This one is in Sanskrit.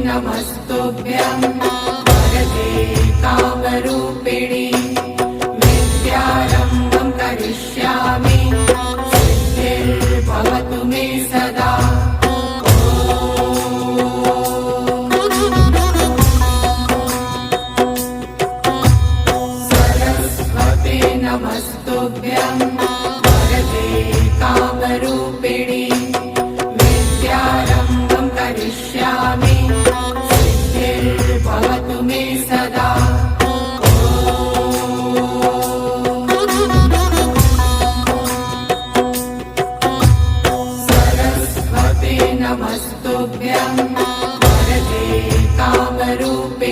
नमस्तुभ्यं वरदे कामरूपिणि विद्यारम्भं करिष्यामि सिद्धिर्भवतु मे सदा। सरस्वते नमस्तुभ्यं वरदे कामरूपिणि विद्यारम्भं करिष्यामि सिद्धिर्भवतु मे सदा। सरस्वते नमस्तुभ्यं वरदे कामरूपिणि